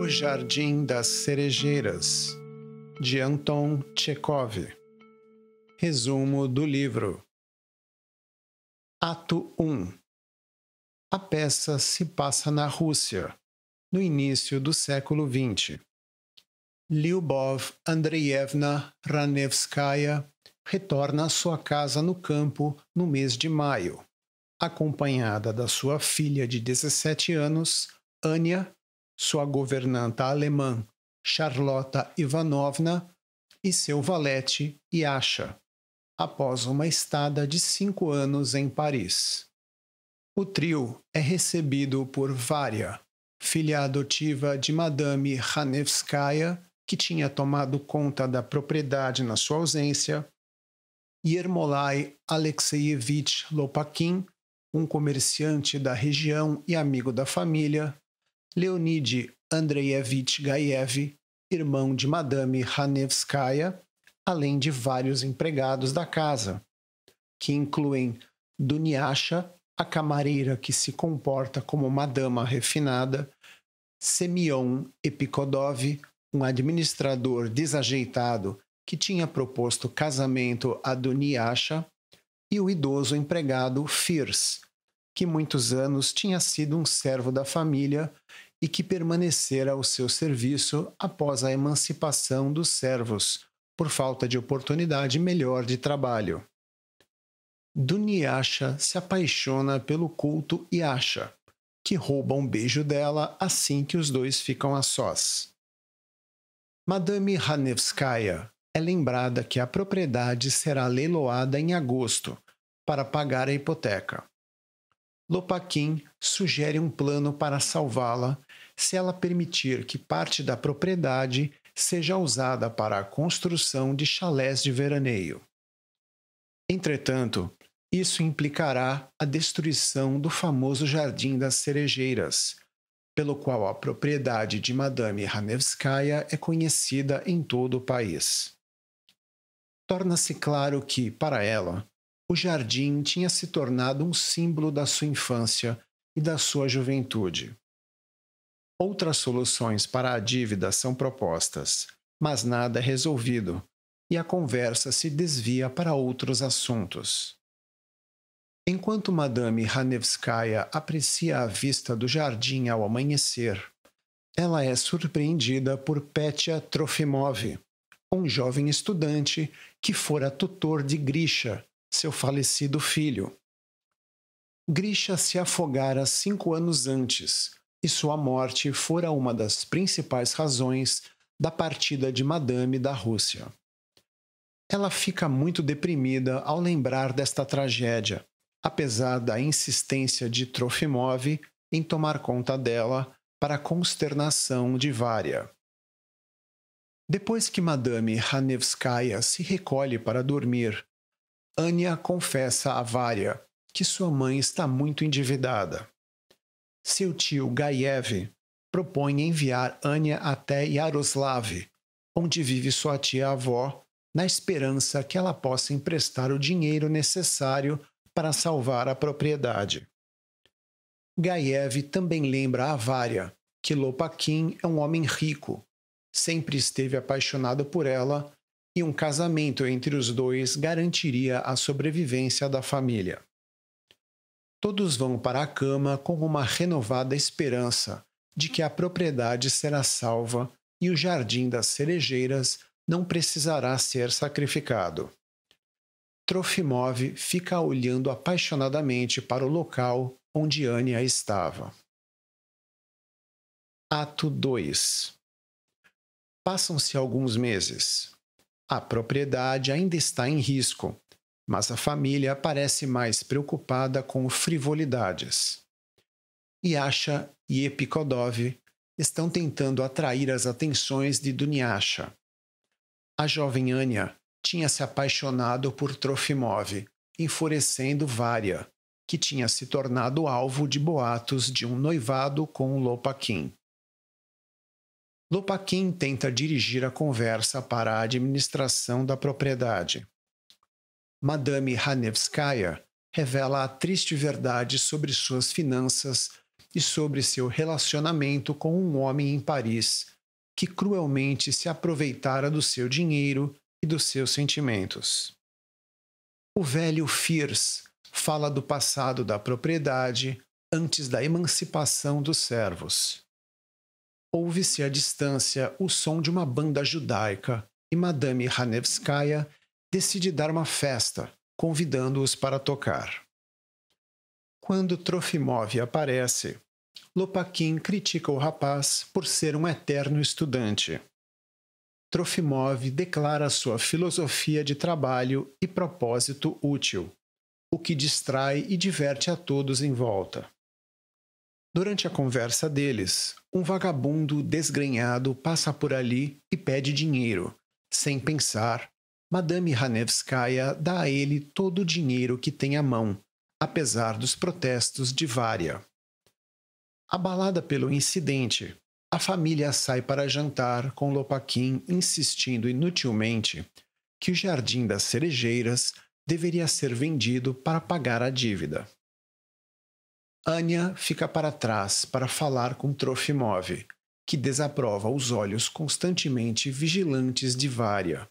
O Jardim das Cerejeiras, de Anton Tchekov. Resumo do livro. Ato 1. A peça se passa na Rússia, no início do século XX. Lyubov Andreyevna Ranevskaya retorna à sua casa no campo no mês de maio, acompanhada da sua filha de 17 anos, Anya, sua governanta alemã, Charlotta Ivanovna, e seu valete, Yasha, após uma estada de 5 anos em Paris. O trio é recebido por Varia, filha adotiva de Madame Ranevskaya, que tinha tomado conta da propriedade na sua ausência, Yermolai Alexeyevich Lopakin, um comerciante da região e amigo da família, Leonid Andreyevich Gaiev, irmão de Madame Ranevskaya, além de vários empregados da casa, que incluem Dunyasha, a camareira que se comporta como uma dama refinada, Semyon Epikodov, um administrador desajeitado que tinha proposto casamento a Dunyasha, e o idoso empregado Firs, que muitos anos tinha sido um servo da família e que permanecera ao seu serviço após a emancipação dos servos, por falta de oportunidade melhor de trabalho. Dunyasha se apaixona pelo culto Yasha, que rouba um beijo dela assim que os dois ficam a sós. Madame Ranevskaya é lembrada que a propriedade será leiloada em agosto para pagar a hipoteca. Lopakin sugere um plano para salvá-la se ela permitir que parte da propriedade seja usada para a construção de chalés de veraneio. Entretanto, isso implicará a destruição do famoso Jardim das Cerejeiras, pelo qual a propriedade de Madame Ranevskaya é conhecida em todo o país. Torna-se claro que, para ela, o jardim tinha se tornado um símbolo da sua infância e da sua juventude. Outras soluções para a dívida são propostas, mas nada é resolvido, e a conversa se desvia para outros assuntos. Enquanto Madame Ranevskaya aprecia a vista do jardim ao amanhecer, ela é surpreendida por Petya Trofimov, um jovem estudante que fora tutor de Grisha, seu falecido filho. Grisha se afogara 5 anos antes, e sua morte fora uma das principais razões da partida de Madame da Rússia. Ela fica muito deprimida ao lembrar desta tragédia, apesar da insistência de Trofimov em tomar conta dela para a consternação de Varia. Depois que Madame Ranevskaya se recolhe para dormir, Anya confessa a Varia que sua mãe está muito endividada. Seu tio Gaiev propõe enviar Anya até Yaroslav, onde vive sua tia-avó, na esperança que ela possa emprestar o dinheiro necessário para salvar a propriedade. Gaiev também lembra a Varia que Lopakin é um homem rico, sempre esteve apaixonado por ela e um casamento entre os dois garantiria a sobrevivência da família. Todos vão para a cama com uma renovada esperança de que a propriedade será salva e o Jardim das Cerejeiras não precisará ser sacrificado. Trofimov fica olhando apaixonadamente para o local onde Anya estava. Ato 2. Passam-se alguns meses. A propriedade ainda está em risco, mas a família parece mais preocupada com frivolidades. Yasha e Epikodov estão tentando atrair as atenções de Dunyasha. A jovem Anya tinha se apaixonado por Trofimov, enfurecendo Varia, que tinha se tornado alvo de boatos de um noivado com Lopakin. Lopakin tenta dirigir a conversa para a administração da propriedade. Madame Ranevskaya revela a triste verdade sobre suas finanças e sobre seu relacionamento com um homem em Paris que cruelmente se aproveitara do seu dinheiro e dos seus sentimentos. O velho Fierce fala do passado da propriedade antes da emancipação dos servos. Ouve-se à distância o som de uma banda judaica e Madame Ranevskaya decide dar uma festa, convidando-os para tocar. Quando Trofimov aparece, Lopakin critica o rapaz por ser um eterno estudante. Trofimov declara sua filosofia de trabalho e propósito útil, o que distrai e diverte a todos em volta. Durante a conversa deles, um vagabundo desgrenhado passa por ali e pede dinheiro. Sem pensar, Madame Ranevskaya dá a ele todo o dinheiro que tem à mão, apesar dos protestos de Varia. Abalada pelo incidente, a família sai para jantar com Lopakin insistindo inutilmente que o Jardim das Cerejeiras deveria ser vendido para pagar a dívida. Anya fica para trás para falar com Trofimov, que desaprova os olhos constantemente vigilantes de Varia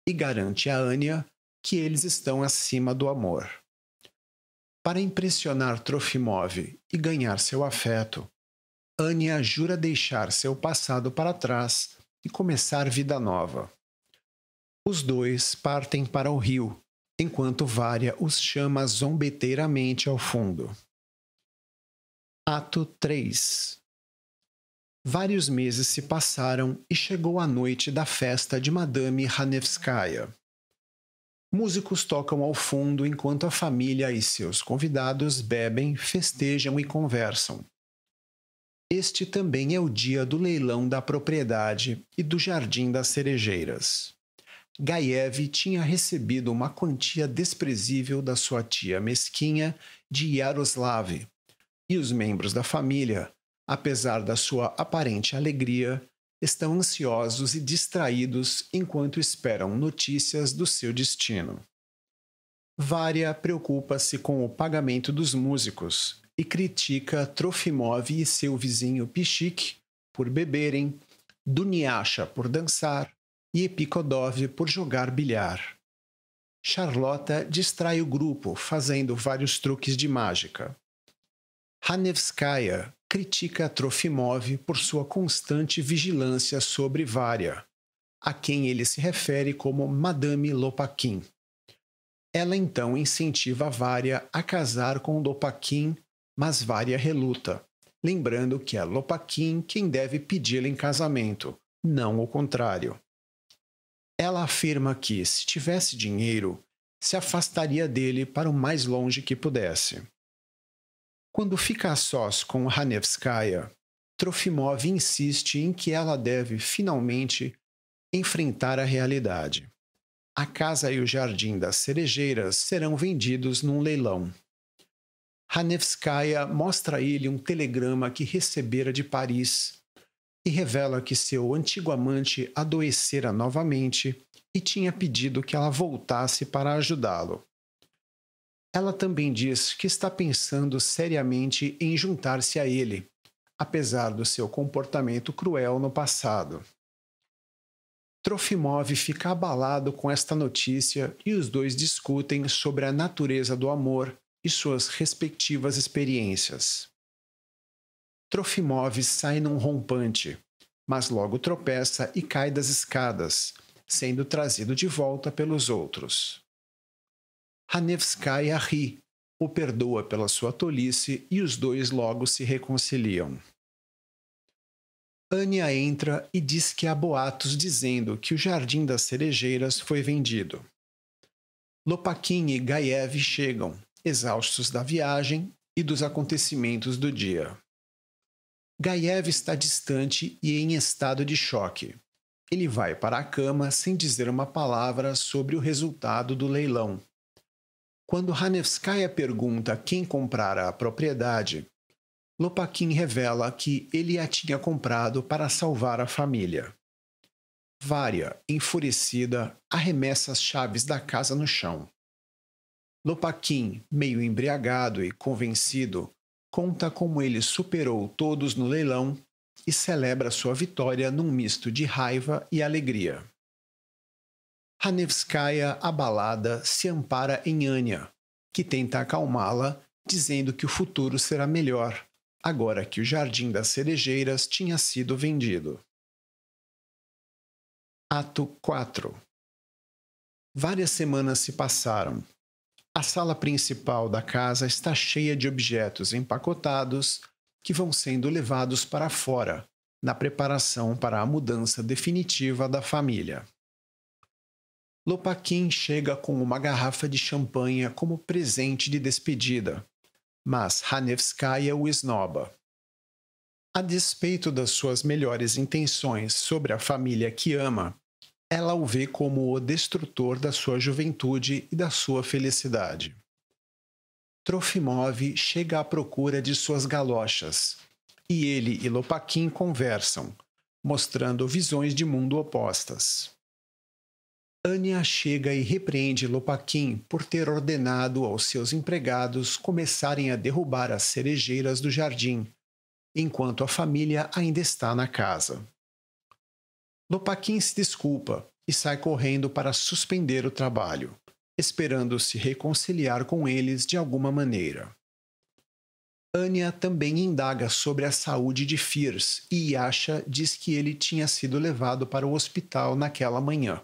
e garante a Anya que eles estão acima do amor. Para impressionar Trofimov e ganhar seu afeto, Anya jura deixar seu passado para trás e começar vida nova. Os dois partem para o rio, enquanto Varia os chama zombeteiramente ao fundo. Ato 3. Vários meses se passaram e chegou a noite da festa de Madame Ranevskaya. Músicos tocam ao fundo enquanto a família e seus convidados bebem, festejam e conversam. Este também é o dia do leilão da propriedade e do Jardim das Cerejeiras. Gaiev tinha recebido uma quantia desprezível da sua tia mesquinha de Yaroslav, e os membros da família, apesar da sua aparente alegria, estão ansiosos e distraídos enquanto esperam notícias do seu destino. Varia preocupa-se com o pagamento dos músicos e critica Trofimov e seu vizinho Pichik por beberem, Dunyasha por dançar e Epikodov por jogar bilhar. Charlotta distrai o grupo fazendo vários truques de mágica. Ranevskaya critica Trofimov por sua constante vigilância sobre Varia, a quem ele se refere como Madame Lopakin. Ela então incentiva Varia a casar com Lopakin, mas Varia reluta, lembrando que é Lopakin quem deve pedi-la em casamento, não o contrário. Ela afirma que, se tivesse dinheiro, se afastaria dele para o mais longe que pudesse. Quando fica a sós com Ranevskaya, Trofimov insiste em que ela deve, finalmente, enfrentar a realidade. A casa e o Jardim das Cerejeiras serão vendidos num leilão. Ranevskaya mostra a ele um telegrama que recebera de Paris e revela que seu antigo amante adoecera novamente e tinha pedido que ela voltasse para ajudá-lo. Ela também diz que está pensando seriamente em juntar-se a ele, apesar do seu comportamento cruel no passado. Trofimov fica abalado com esta notícia e os dois discutem sobre a natureza do amor e suas respectivas experiências. Trofimov sai num rompante, mas logo tropeça e cai das escadas, sendo trazido de volta pelos outros. Ranevskaya ri, o perdoa pela sua tolice e os dois logo se reconciliam. Anya entra e diz que há boatos dizendo que o Jardim das Cerejeiras foi vendido. Lopakin e Gaiev chegam, exaustos da viagem e dos acontecimentos do dia. Gaiev está distante e em estado de choque. Ele vai para a cama sem dizer uma palavra sobre o resultado do leilão. Quando Ranevskaya pergunta quem comprara a propriedade, Lopakin revela que ele a tinha comprado para salvar a família. Varia, enfurecida, arremessa as chaves da casa no chão. Lopakin, meio embriagado e convencido, conta como ele superou todos no leilão e celebra sua vitória num misto de raiva e alegria. Ranevskaya, abalada, se ampara em Anya, que tenta acalmá-la, dizendo que o futuro será melhor, agora que o Jardim das Cerejeiras tinha sido vendido. Ato 4. Várias semanas se passaram. A sala principal da casa está cheia de objetos empacotados que vão sendo levados para fora, na preparação para a mudança definitiva da família. Lopakin chega com uma garrafa de champanhe como presente de despedida, mas Ranevskaya o esnoba. A despeito das suas melhores intenções sobre a família que ama, ela o vê como o destrutor da sua juventude e da sua felicidade. Trofimov chega à procura de suas galochas, e ele e Lopakin conversam, mostrando visões de mundo opostas. Anya chega e repreende Lopakin por ter ordenado aos seus empregados começarem a derrubar as cerejeiras do jardim, enquanto a família ainda está na casa. Lopakin se desculpa e sai correndo para suspender o trabalho, esperando se reconciliar com eles de alguma maneira. Anya também indaga sobre a saúde de Firs e Yasha diz que ele tinha sido levado para o hospital naquela manhã.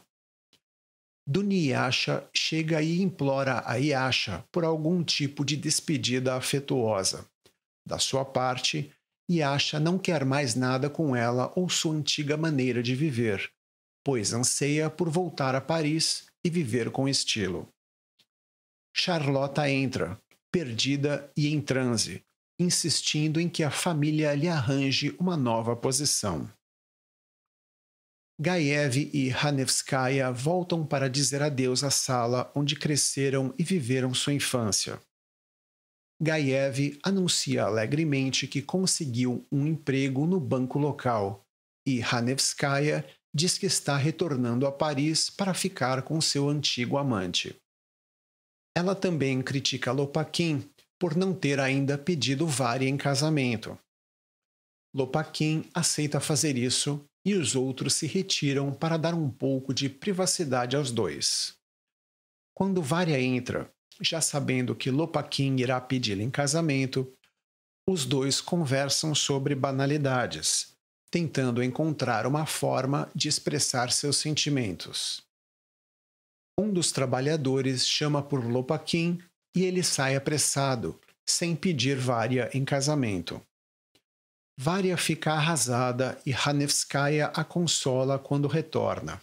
Dunyasha chega e implora a Yasha por algum tipo de despedida afetuosa. Da sua parte, Yasha não quer mais nada com ela ou sua antiga maneira de viver, pois anseia por voltar a Paris e viver com estilo. Charlotta entra, perdida e em transe, insistindo em que a família lhe arranje uma nova posição. Gaev e Ranevskaya voltam para dizer adeus à sala onde cresceram e viveram sua infância. Gaev anuncia alegremente que conseguiu um emprego no banco local e Ranevskaya diz que está retornando a Paris para ficar com seu antigo amante. Ela também critica Lopakin por não ter ainda pedido Varia em casamento. Lopakin aceita fazer isso e os outros se retiram para dar um pouco de privacidade aos dois. Quando Varia entra, já sabendo que Lopakin irá pedi-la em casamento, os dois conversam sobre banalidades, tentando encontrar uma forma de expressar seus sentimentos. Um dos trabalhadores chama por Lopakin e ele sai apressado, sem pedir Varia em casamento. Varia fica arrasada e Ranevskaya a consola quando retorna.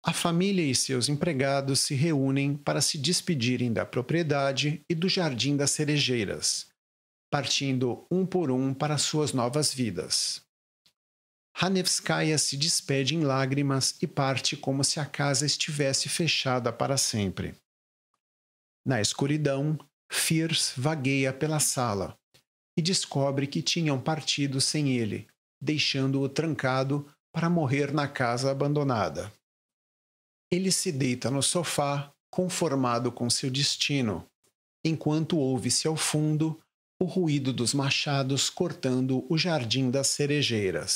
A família e seus empregados se reúnem para se despedirem da propriedade e do Jardim das Cerejeiras, partindo um por um para suas novas vidas. Ranevskaya se despede em lágrimas e parte como se a casa estivesse fechada para sempre. Na escuridão, Firs vagueia pela sala e descobre que tinham partido sem ele, deixando-o trancado para morrer na casa abandonada. Ele se deita no sofá, conformado com seu destino, enquanto ouve-se ao fundo o ruído dos machados cortando o Jardim das Cerejeiras.